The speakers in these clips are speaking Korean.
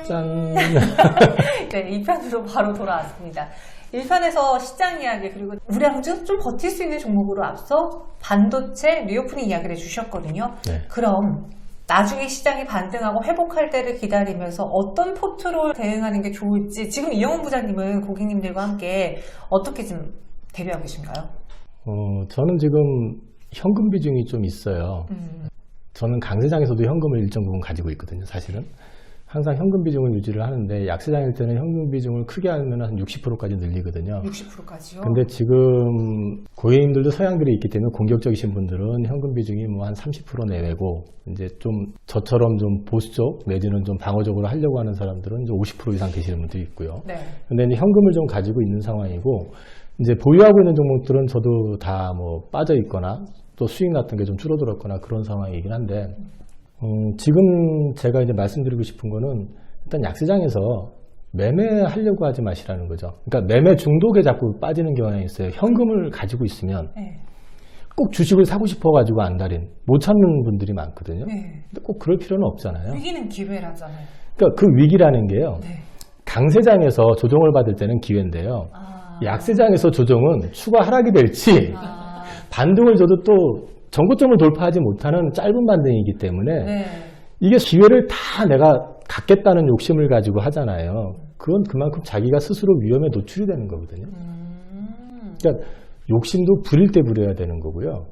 짠! 네, 2편으로 바로 돌아왔습니다. 1편에서 시장 이야기 그리고 우량주 좀 버틸 수 있는 종목으로 앞서 반도체 리오프닝 이야기를 해주셨거든요. 네. 그럼 나중에 시장이 반등하고 회복할 때를 기다리면서 어떤 포트로 대응하는 게 좋을지 지금 이영훈 부장님은 고객님들과 함께 어떻게 좀 대비하고 계신가요? 저는 지금 현금 비중이 좀 있어요. 저는 강세장에서도 현금을 일정 부분 가지고 있거든요, 사실은. 항상 현금 비중을 유지를 하는데 약세장일 때는 현금 비중을 크게 하면 한 60%까지 늘리거든요. 60%까지요? 근데 지금 고객님들도 서양들이 있기 때문에 공격적이신 분들은 현금 비중이 뭐 한 30% 내외고 이제 좀 저처럼 좀 보수적 내지는 좀 방어적으로 하려고 하는 사람들은 이제 50% 이상 계시는 분들이 있고요. 네. 근데 이제 현금을 좀 가지고 있는 상황이고 이제 보유하고 있는 종목들은 저도 다 뭐 빠져 있거나 또 수익 났던 게 좀 줄어들었거나 그런 상황이긴 한데 지금 제가 이제 말씀드리고 싶은 거는 일단 약세장에서 매매하려고 하지 마시라는 거죠. 그러니까 매매 중독에 자꾸 빠지는 경향이 있어요. 현금을 가지고 있으면 네. 꼭 주식을 사고 싶어가지고 안달인 못 찾는 분들이 많거든요. 네. 근데 꼭 그럴 필요는 없잖아요. 위기는 기회라잖아요. 그러니까 그 위기라는 게요. 네. 강세장에서 조정을 받을 때는 기회인데요. 아. 약세장에서 조정은 추가 하락이 될지 아. 반등을 줘도 또 전고점을 돌파하지 못하는 짧은 반등이기 때문에 네. 이게 기회를 다 내가 갖겠다는 욕심을 가지고 하잖아요. 그건 그만큼 자기가 스스로 위험에 노출이 되는 거거든요. 그러니까 욕심도 부릴 때 부려야 되는 거고요.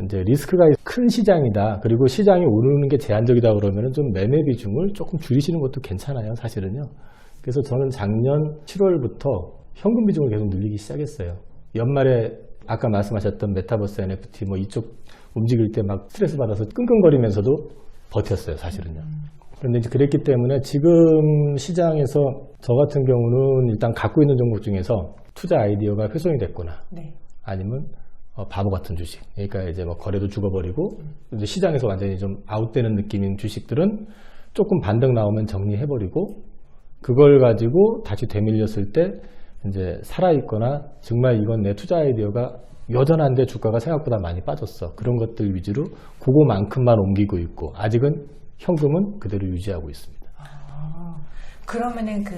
이제 리스크가 큰 시장이다. 그리고 시장이 오르는 게 제한적이다 그러면 좀 매매 비중을 조금 줄이시는 것도 괜찮아요. 사실은요. 그래서 저는 작년 7월부터 현금 비중을 계속 늘리기 시작했어요. 연말에 아까 말씀하셨던 메타버스 NFT 뭐 이쪽 움직일 때 막 스트레스 받아서 끙끙거리면서도 버텼어요, 사실은요. 그런데 이제 그랬기 때문에 지금 시장에서 저 같은 경우는 일단 갖고 있는 종목 중에서 투자 아이디어가 훼손이 됐거나 네. 아니면 바보 같은 주식. 그러니까 이제 뭐 거래도 죽어버리고 이제 시장에서 완전히 좀 아웃되는 느낌인 주식들은 조금 반등 나오면 정리해버리고 그걸 가지고 다시 되밀렸을 때 이제 살아있거나 정말 이건 내 투자 아이디어가 여전한데 주가가 생각보다 많이 빠졌어. 그런 것들 위주로 그거만큼만 옮기고 있고 아직은 현금은 그대로 유지하고 있습니다. 아, 그러면은 그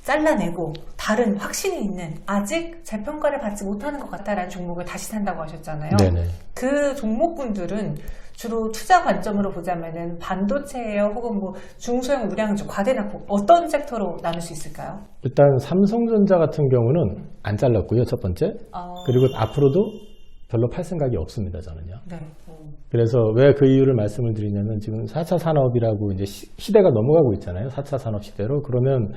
잘라내고 다른 확신이 있는 아직 재평가를 받지 못하는 것 같다라는 종목을 다시 산다고 하셨잖아요. 네네. 그 종목군들은 주로 투자 관점으로 보자면은 반도체예요, 혹은 뭐 중소형 우량주, 과대납품 어떤 섹터로 나눌 수 있을까요? 일단 삼성전자 같은 경우는 안 잘랐고요, 첫 번째. 그리고 앞으로도 별로 팔 생각이 없습니다, 저는요. 네. 그래서 왜 그 이유를 말씀을 드리냐면 지금 4차 산업이라고 이제 시대가 넘어가고 있잖아요. 4차 산업 시대로. 그러면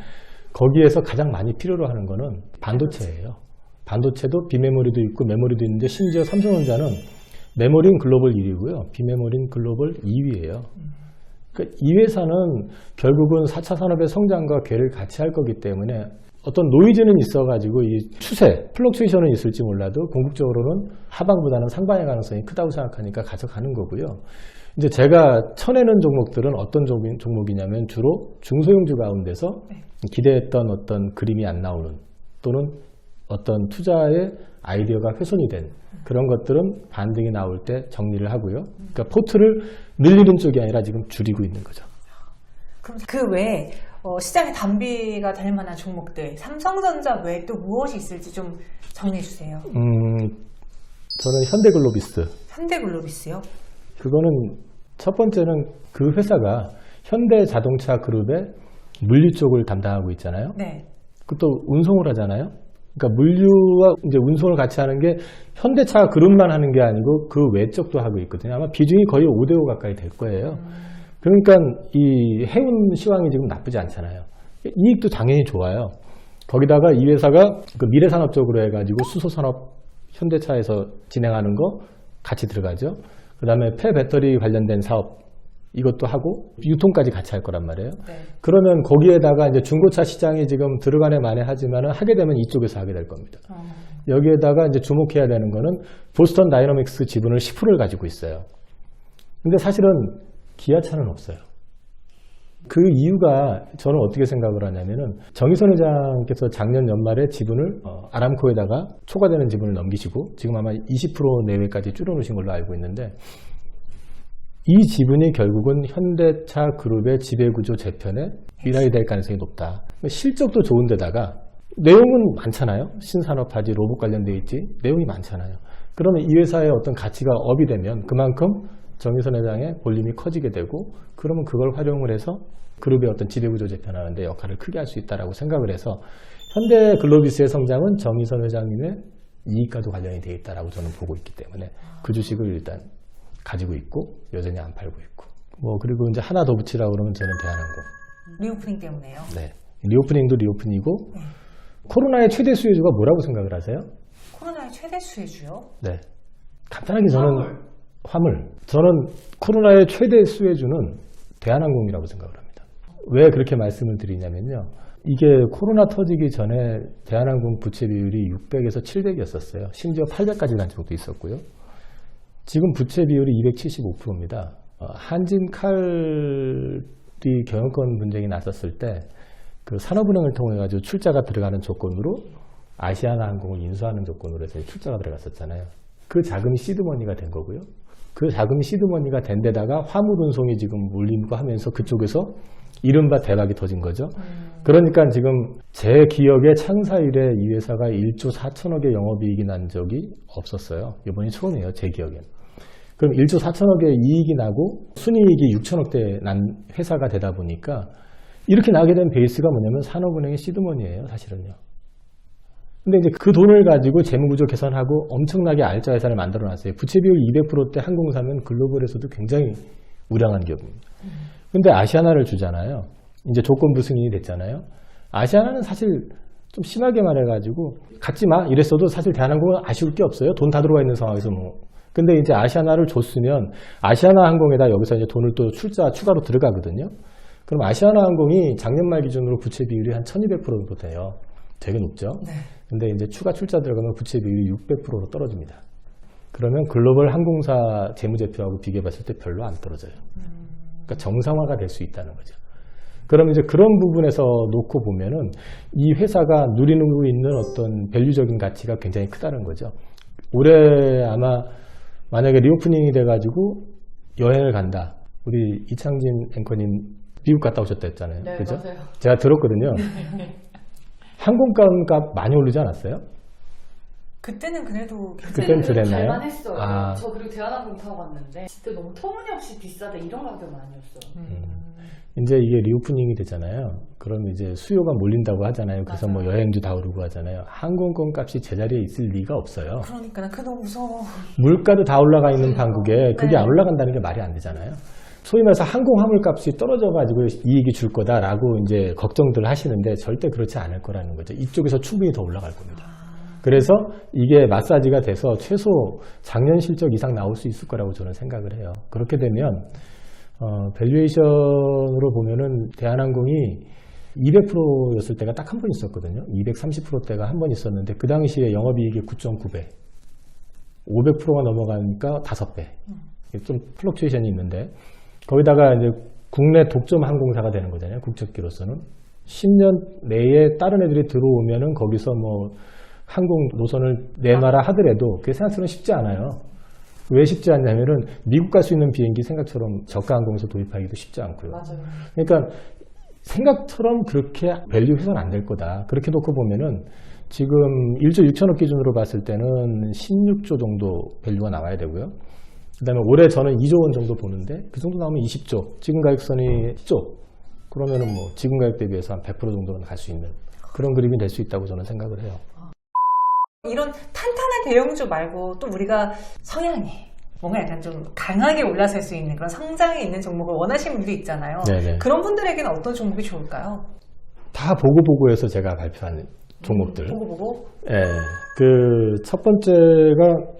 거기에서 가장 많이 필요로 하는 거는 반도체예요. 반도체도 비메모리도 있고 메모리도 있는데 심지어 삼성전자는 메모리는 글로벌 1위고요. 비메모리는 글로벌 2위예요. 그러니까 이 회사는 결국은 4차 산업의 성장과 궤를 같이 할 거기 때문에 어떤 노이즈는 있어가지고 이 추세, 플럭추에이션은 있을지 몰라도 궁극적으로는 하방보다는 상방의 가능성이 크다고 생각하니까 가져가는 거고요. 이제 제가 쳐내는 종목들은 어떤 종목이냐면 주로 중소형주 가운데서 기대했던 어떤 그림이 안 나오는 또는 어떤 투자의 아이디어가 훼손이 된 그런 것들은 반등이 나올 때 정리를 하고요. 그러니까 포트를 늘리는 쪽이 아니라 지금 줄이고 있는 거죠. 그럼 그 외에 시장의 단비가 될 만한 종목들, 삼성전자 외에 또 무엇이 있을지 좀 정리해 주세요. 저는 현대글로비스. 현대글로비스요? 그거는 첫 번째는 그 회사가 현대자동차 그룹의 물류 쪽을 담당하고 있잖아요. 네. 그것도 운송을 하잖아요. 그러니까 물류와 이제 운송을 같이 하는 게 현대차 그룹만 하는 게 아니고 그 외적도 하고 있거든요. 아마 비중이 거의 5대5 가까이 될 거예요. 그러니까 이 해운 시황이 지금 나쁘지 않잖아요. 이익도 당연히 좋아요. 거기다가 이 회사가 그 미래산업 쪽으로 해가지고 수소산업 현대차에서 진행하는 거 같이 들어가죠. 그 다음에 폐배터리 관련된 사업 이것도 하고 유통까지 같이 할 거란 말이에요. 네. 그러면 거기에다가 이제 중고차 시장이 지금 들어가네 마네 하지만은 하게 되면 이쪽에서 하게 될 겁니다. 여기에다가 이제 주목해야 되는 거는 보스턴 다이너믹스 지분을 10%를 가지고 있어요. 근데 사실은 기아차는 없어요. 그 이유가 저는 어떻게 생각을 하냐면은 정의선 회장께서 작년 연말에 지분을 아람코에다가 초과되는 지분을 넘기시고 지금 아마 20% 내외까지 줄여놓으신 걸로 알고 있는데 이 지분이 결국은 현대차 그룹의 지배구조 재편에 미랄이 될 가능성이 높다. 실적도 좋은데다가 내용은 많잖아요. 신산업하지, 로봇 관련돼 있지, 내용이 많잖아요. 그러면 이 회사의 어떤 가치가 업이 되면 그만큼 정의선 회장의 볼륨이 커지게 되고, 그러면 그걸 활용을 해서 그룹의 어떤 지배구조 재편하는 데 역할을 크게 할 수 있다고 생각을 해서 현대 글로비스의 성장은 정의선 회장님의 이익과도 관련이 되어 있다고 저는 보고 있기 때문에 그 주식을 일단 가지고 있고 여전히 안 팔고 있고, 그리고 이제 하나 더 붙이라고 그러면 저는 대한항공. 리오프닝 때문에요. 네. 리오프닝도 리오프닝이고, 코로나의 최대 수혜주가 뭐라고 생각을 하세요? 코로나의 최대 수혜주요? 네. 간단하게 저는 화물. 저는 코로나의 최대 수혜주는 대한항공이라고 생각을 합니다. 왜 그렇게 말씀을 드리냐면요. 이게 코로나 터지기 전에 대한항공 부채 비율이 600에서 700이었었어요. 심지어 800까지 간 적도 있었고요. 지금 부채 비율이 275%입니다. 한진칼이 경영권 분쟁이 났었을 때 그 산업은행을 통해 가지고 출자가 들어가는 조건으로 아시아나항공을 인수하는 조건으로 해서 출자가 들어갔었잖아요. 그 자금이 시드머니가 된 거고요. 그 자금이 시드머니가 된 데다가 화물 운송이 지금 몰리고 하면서 그쪽에서 이른바 대박이 터진 거죠. 그러니까 지금 제 기억에 창사 이래 이 회사가 1조 4천억의 영업이익이 난 적이 없었어요. 이번이 처음이에요, 제 기억엔. 그럼 1조 4천억의 이익이 나고 순이익이 6천억대 난 회사가 되다 보니까 이렇게 나게 된 베이스가 뭐냐면 산업은행의 시드머니예요, 사실은요. 근데 이제 그 돈을 가지고 재무구조 개선하고 엄청나게 알짜 회사를 만들어 놨어요. 부채 비율 200%대 항공사면 글로벌에서도 굉장히 우량한 기업입니다. 근데 아시아나를 주잖아요. 이제 조건부 승인이 됐잖아요. 아시아나는 사실 좀 심하게 말해가지고 갖지 마 이랬어도 사실 대한항공은 아쉬울 게 없어요. 돈 다 들어가 있는 상황에서 뭐. 근데 이제 아시아나를 줬으면 아시아나 항공에다 여기서 이제 돈을 또 추가로 들어가거든요. 그럼 아시아나 항공이 작년 말 기준으로 부채 비율이 한 1200% 정도 돼요. 되게 높죠. 네. 근데 이제 추가 출자 들어가면 부채 비율이 600%로 떨어집니다. 그러면 글로벌 항공사 재무제표하고 비교해 봤을 때 별로 안 떨어져요. 그러니까 정상화가 될 수 있다는 거죠. 그럼 이제 그런 부분에서 놓고 보면은 이 회사가 누리고 있는 어떤 밸류적인 가치가 굉장히 크다는 거죠. 올해 아마 만약에 리오프닝이 돼가지고 여행을 간다. 우리 이창진 앵커님 미국 갔다 오셨다 했잖아요. 네, 그죠? 맞아요. 제가 들었거든요. 항공값 많이 오르지 않았어요? 그때는 그래도 그때는 그랬나요? 갈만했어요. 아. 저 그리고 대한항공 타고 갔는데 진짜 너무 터무니없이 비싸다 이런 가격은 아니었어요. 이제 이게 리오프닝이 되잖아요. 그럼 이제 수요가 몰린다고 하잖아요. 그래서 맞아요. 뭐 여행도 다 오르고 하잖아요. 항공권 값이 제자리에 있을 리가 없어요. 그러니까 그 너무 무서워. 물가도 다 올라가 있는 판국에 그게 네. 안 올라간다는 게 말이 안 되잖아요. 소위 말해서 항공 화물 값이 떨어져가지고 이익이 줄 거다라고 이제 걱정들 하시는데 절대 그렇지 않을 거라는 거죠. 이쪽에서 충분히 더 올라갈 겁니다. 그래서 이게 마사지가 돼서 최소 작년 실적 이상 나올 수 있을 거라고 저는 생각을 해요. 그렇게 되면 밸류에이션으로 보면은 대한항공이 200%였을 때가 딱 한 번 있었거든요. 230%대가 한 번 있었는데 그 당시에 영업이익이 9.9배, 500%가 넘어가니까 5배. 좀 플럭추에이션이 있는데 거기다가 이제 국내 독점 항공사가 되는 거잖아요. 국적기로서는 10년 내에 다른 애들이 들어오면은 거기서 뭐 항공 노선을 내놔라 하더라도 그게 생각처럼 쉽지 않아요. 왜 쉽지 않냐면은 미국 갈 수 있는 비행기 생각처럼 저가 항공에서 도입하기도 쉽지 않고요. 맞아요. 그러니까 생각처럼 그렇게 밸류 훼손 안 될 거다. 그렇게 놓고 보면은 지금 1조 6천억 기준으로 봤을 때는 16조 정도 밸류가 나와야 되고요. 그 다음에 올해 저는 2조 원 정도 보는데 그 정도 나오면 20조, 지금 가격선이 10조. 그러면은 뭐 지금 가격 대비해서 한 100% 정도는 갈 수 있는 그런 그림이 될 수 있다고 저는 생각을 해요. 이런 탄탄한 대형주 말고 또 우리가 성향이 뭔가 약간 좀 강하게 올라설 수 있는 그런 성장이 있는 종목을 원하시는 분도 있잖아요. 네네. 그런 분들에게는 어떤 종목이 좋을까요? 다 보고해서 제가 발표한 종목들. 보고 예, 그 첫 번째가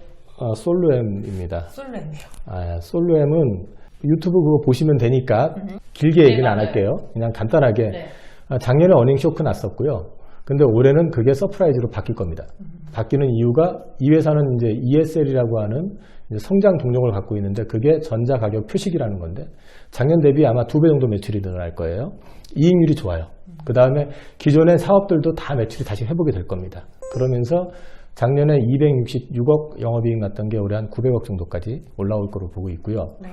솔루엠입니다. 솔루엠이요. 솔루엠은 유튜브 그거 보시면 되니까 길게 얘기는 안 맞아요. 할게요. 그냥 간단하게. 네. 작년에 어닝 쇼크 났었고요. 근데 올해는 그게 서프라이즈로 바뀔 겁니다. 바뀌는 이유가 이 회사는 이제 ESL이라고 하는 이제 성장 동력을 갖고 있는데 그게 전자 가격 표식이라는 건데 작년 대비 아마 2배 정도 매출이 늘어날 거예요. 이익률이 좋아요. 그 다음에 기존의 사업들도 다 매출이 다시 회복이 될 겁니다. 그러면서 작년에 266억 영업이익 났던 게 올해 한 900억 정도까지 올라올 거로 보고 있고요. 네.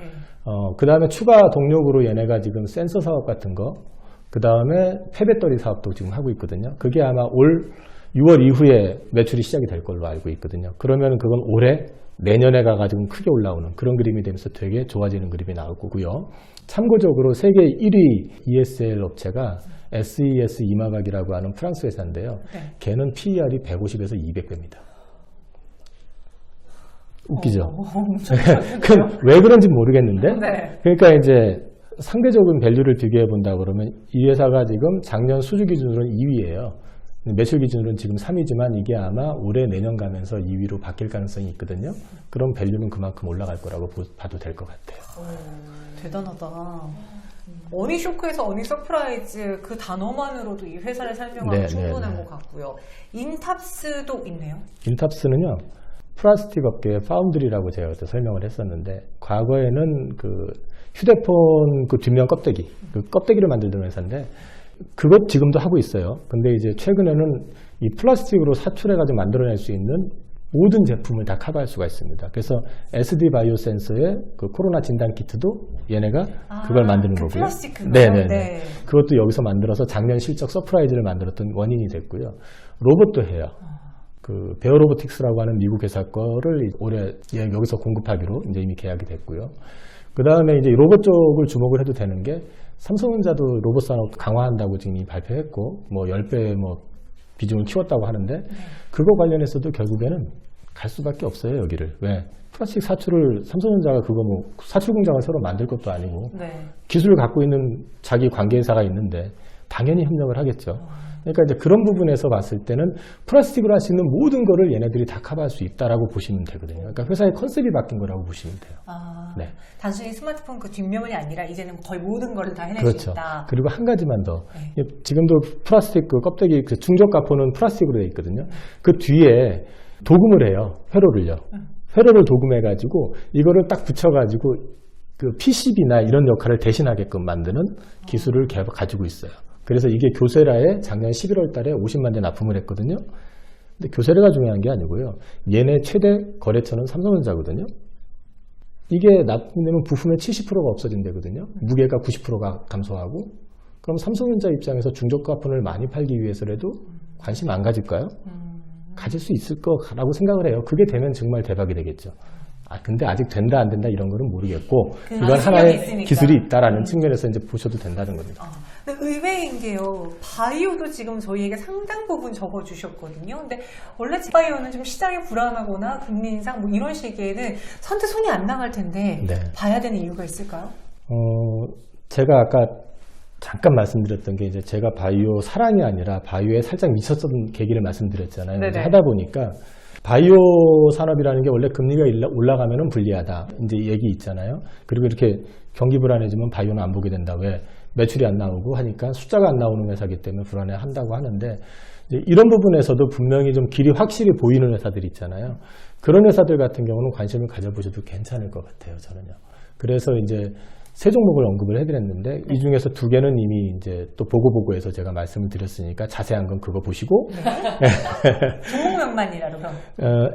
그 다음에 추가 동력으로 얘네가 지금 센서 사업 같은 거, 그 다음에 폐배터리 사업도 지금 하고 있거든요. 그게 아마 올 6월 이후에 매출이 시작이 될 걸로 알고 있거든요. 그러면 그건 올해, 내년에 가가지고 크게 올라오는 그런 그림이 되면서 되게 좋아지는 그림이 나올 거고요. 참고적으로 세계 1위 ESL 업체가 SES 이마박이라고 하는 프랑스 회사인데요. 네. 걔는 PER이 150에서 200배입니다. 웃기죠? 왜 그런지 모르겠는데. 네. 그러니까 이제 상대적인 밸류를 비교해 본다 그러면 이 회사가 지금 작년 수주 기준으로는 2위예요. 매출 기준으로는 지금 3위지만 이게 아마 올해 내년 가면서 2위로 바뀔 가능성이 있거든요. 그럼 밸류는 그만큼 올라갈 거라고 봐도 될 것 같아요. 대단하다. 어니 쇼크에서 어니 서프라이즈 그 단어만으로도 이 회사를 설명하기 네, 충분한 네, 네. 것 같고요. 인탑스도 있네요. 인탑스는요, 플라스틱 업계의 파운드리라고 제가 그때 설명을 했었는데, 과거에는 그 휴대폰 그 뒷면 껍데기, 그 껍데기를 만들던 회사인데, 그것 지금도 하고 있어요. 근데 이제 최근에는 이 플라스틱으로 사출해가지고 만들어낼 수 있는 모든 제품을 다 커버할 수가 있습니다. 그래서 SD 바이오 센서의 그 코로나 진단 키트도 얘네가 그걸 만드는 그 거고요. 플라스틱 그거? 네네네. 네. 그것도 여기서 만들어서 작년 실적 서프라이즈를 만들었던 원인이 됐고요. 로봇도 해요. 그 베어 로보틱스라고 하는 미국 회사 거를 올해 여기서 공급하기로 이제 이미 계약이 됐고요. 그 다음에 이제 로봇 쪽을 주목을 해도 되는 게 삼성전자도 로봇 산업 강화한다고 지금 이미 발표했고, 뭐 10배 뭐 비중을 키웠다고 하는데, 그거 관련해서도 결국에는 갈 수밖에 없어요, 여기를. 왜? 플라스틱 사출을 삼성전자가 그거 뭐 사출 공장을 새로 만들 것도 아니고, 네. 기술을 갖고 있는 자기 관계회사가 있는데 당연히 협력을 하겠죠. 그러니까 이제 그런 부분에서 봤을 때는 플라스틱으로 할 수 있는 모든 거를 얘네들이 다 커버할 수 있다라고 보시면 되거든요. 그러니까 회사의 컨셉이 바뀐 거라고 보시면 돼요. 네. 단순히 스마트폰 그 뒷면이 아니라 이제는 거의 모든 거를 다 해낼 그렇죠. 수 있다. 그리고 한 가지만 더. 지금도 플라스틱 그 껍데기 그 중저가포는 플라스틱으로 되어 있거든요. 그 뒤에 도금을 해요. 회로를요. 회로를 도금해가지고 이거를 딱 붙여가지고 그 PCB나 이런 역할을 대신하게끔 만드는 기술을 가지고 있어요. 그래서 이게 교세라에 작년 11월 달에 50만 대 납품을 했거든요. 근데 교세라가 중요한 게 아니고요. 얘네 최대 거래처는 삼성전자거든요. 이게 납품되면 부품의 70%가 없어진대거든요. 무게가 90%가 감소하고. 그럼 삼성전자 입장에서 중저가폰을 많이 팔기 위해서라도 관심 안 가질까요? 가질 수 있을 거라고 생각을 해요. 그게 되면 정말 대박이 되겠죠. 근데 아직 된다 안 된다 이런 거는 모르겠고, 이건 하나의 있으니까. 기술이 있다라는 측면에서 이제 보셔도 된다는 겁니다. 근데 의외인 게요. 바이오도 지금 저희에게 상당 부분 적어주셨거든요. 근데 원래 바이오는 좀 시장이 불안하거나 금리 인상 뭐 이런 시기에는 선뜻 손이 안 나갈 텐데 네. 봐야 되는 이유가 있을까요? 제가 아까 잠깐 말씀드렸던 게 이제 제가 바이오 사랑이 아니라 바이오에 살짝 미쳤던 계기를 말씀드렸잖아요. 이제 하다 보니까 바이오 산업이라는 게 원래 금리가 올라가면은 불리하다. 이제 얘기 있잖아요. 그리고 이렇게 경기 불안해지면 바이오는 안 보게 된다. 왜? 매출이 안 나오고 하니까 숫자가 안 나오는 회사이기 때문에 불안해 한다고 하는데, 이제 이런 부분에서도 분명히 좀 길이 확실히 보이는 회사들이 있잖아요. 그런 회사들 같은 경우는 관심을 가져보셔도 괜찮을 것 같아요, 저는요. 그래서 이제 세 종목을 언급을 해드렸는데, 이 중에서 두 개는 이미 이제 또 보고에서 제가 말씀을 드렸으니까 자세한 건 그거 보시고. 종목명만이라도 그럼.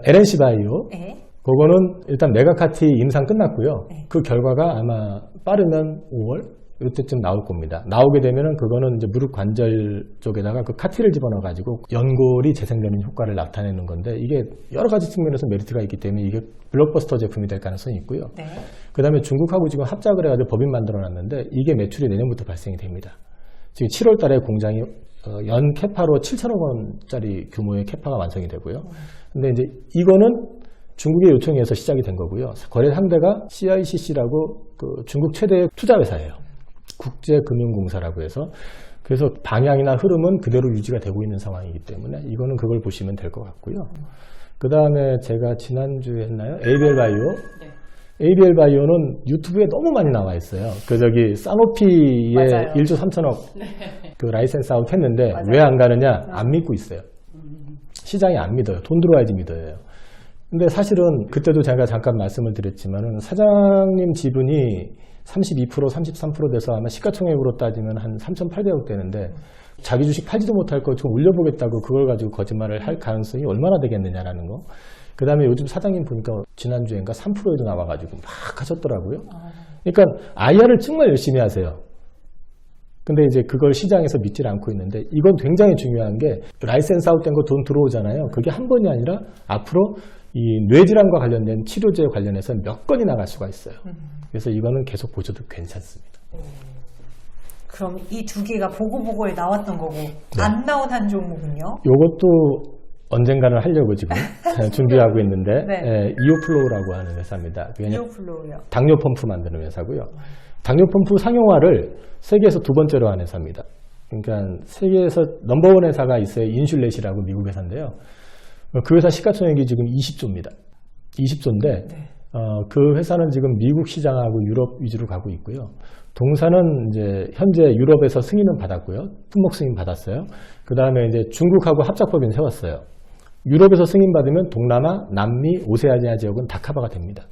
LNC 바이오. 네. 그거는 일단 메가카티 임상 끝났고요. 그 결과가 아마 빠르면 5월? 이때쯤 나올 겁니다. 나오게 되면은 그거는 이제 무릎 관절 쪽에다가 그 카티를 집어넣어가지고 연골이 재생되는 효과를 나타내는 건데, 이게 여러 가지 측면에서 메리트가 있기 때문에 이게 블록버스터 제품이 될 가능성이 있고요. 네. 그 다음에 중국하고 지금 합작을 해가지고 법인 만들어놨는데, 이게 매출이 내년부터 발생이 됩니다. 지금 7월 달에 공장이 연 캐파로 7천억 원짜리 규모의 캐파가 완성이 되고요. 근데 이제 이거는 중국의 요청에 의해서 시작이 된 거고요. 거래 상대가 CICC라고 그 중국 최대의 투자 회사예요. 국제금융공사라고 해서. 그래서 방향이나 흐름은 그대로 유지가 되고 있는 상황이기 때문에 이거는 그걸 보시면 될 것 같고요. 그 다음에 제가 지난주에 했나요? ABL 바이오. ABL 바이오는 유튜브에 너무 많이 나와 있어요. 그 저기 사노피의 맞아요. 1조 3천억 그 라이센스 아웃 했는데 왜 안 가느냐? 안 믿고 있어요. 시장이 안 믿어요. 돈 들어와야지 믿어요. 근데 사실은 그때도 제가 잠깐 말씀을 드렸지만은 사장님 지분이 32%, 33% 돼서 아마 시가총액으로 따지면 한 3,800억 되는데 자기 주식 팔지도 못할 거 좀 올려보겠다고 그걸 가지고 거짓말을 할 가능성이 얼마나 되겠느냐라는 거. 그 다음에 요즘 사장님 보니까 지난주엔가 3%에도 나와가지고 막 하셨더라고요. 그러니까 IR을 정말 열심히 하세요. 근데 이제 그걸 시장에서 믿질 않고 있는데 이건 굉장히 중요한 게 라이센스 아웃된 거 돈 들어오잖아요. 그게 한 번이 아니라 앞으로 이 뇌질환과 관련된 치료제 관련해서 몇 건이 나갈 수가 있어요. 그래서 이거는 계속 보셔도 괜찮습니다. 그럼 이 두 개가 보고보고에 나왔던 거고 안 나온 한 종목은요? 요것도 언젠가는 하려고 지금 준비하고 있는데 네. 이오플로우라고 하는 회사입니다. 이오플로우요. 당뇨 펌프 만드는 회사고요. 당뇨 펌프 상용화를 세계에서 두 번째로 한 회사입니다. 그러니까 세계에서 넘버원 회사가 있어요. 인슐렛이라고 미국 회사인데요. 그 회사 시가총액이 지금 20조입니다. 20조인데 네. 그 회사는 지금 미국 시장하고 유럽 위주로 가고 있고요. 동사는 이제 현재 유럽에서 승인은 받았고요. 품목 승인 받았어요. 그 다음에 이제 중국하고 합작법인 세웠어요. 유럽에서 승인 받으면 동남아, 남미, 오세아니아 지역은 다 커버가 됩니다.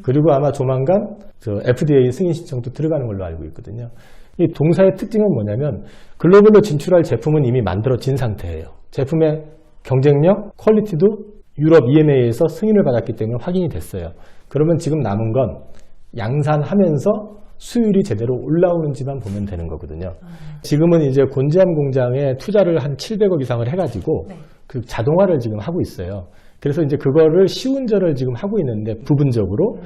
그리고 아마 조만간 FDA 승인 신청도 들어가는 걸로 알고 있거든요. 이 동사의 특징은 뭐냐면 글로벌로 진출할 제품은 이미 만들어진 상태예요. 제품의 경쟁력, 퀄리티도 유럽 EMA에서 승인을 받았기 때문에 확인이 됐어요. 그러면 지금 남은 건 양산하면서 수율이 제대로 올라오는지만 보면 되는 거거든요. 지금은 이제 곤지암 공장에 투자를 한 700억 이상을 해가지고 네. 그 자동화를 지금 하고 있어요. 그래서 이제 그거를 시운전을 지금 하고 있는데 부분적으로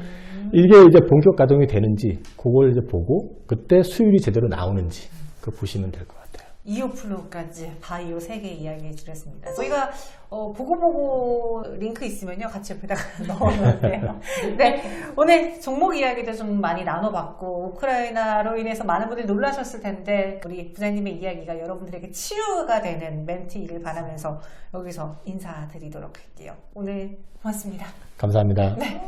이게 이제 본격 가동이 되는지 그걸 이제 보고 그때 수율이 제대로 나오는지 그거 보시면 될 것 같아요. 이오플로우까지 바이오 3개 이야기해 드렸습니다. 저희가 보고보고 링크 있으면요 같이 옆에다가 넣어놓을게요. 네, 오늘 종목 이야기도 좀 많이 나눠봤고 우크라이나로 인해서 많은 분들이 놀라셨을 텐데 우리 부장님의 이야기가 여러분들에게 치유가 되는 멘트이길 바라면서 여기서 인사드리도록 할게요. 오늘 고맙습니다. 감사합니다. 네.